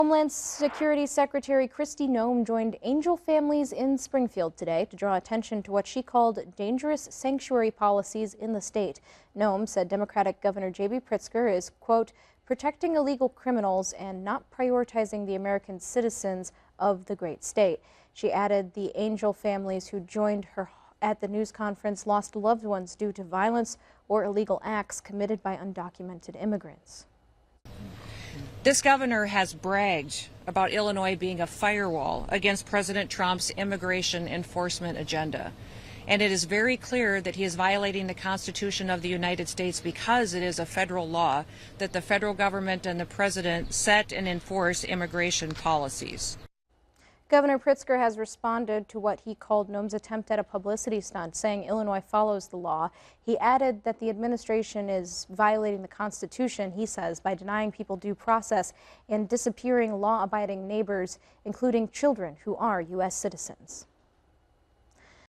Homeland Security Secretary Kristi Noem joined angel families in Springfield today to draw attention to what she called dangerous sanctuary policies in the state. Noem said Democratic Governor J.B. Pritzker is, quote, protecting illegal criminals and not prioritizing the American citizens of the great state. She added the angel families who joined her at the news conference lost loved ones due to violence or illegal acts committed by undocumented immigrants. This governor has bragged about Illinois being a firewall against President Trump's immigration enforcement agenda. And it is very clear that he is violating the Constitution of the United States because it is a federal law that the federal government and the president set and enforce immigration policies. Governor Pritzker has responded to what he called Noem's attempt at a publicity stunt, saying Illinois follows the law. He added that the administration is violating the Constitution, he says, by denying people due process and disappearing law-abiding neighbors, including children who are U.S. citizens.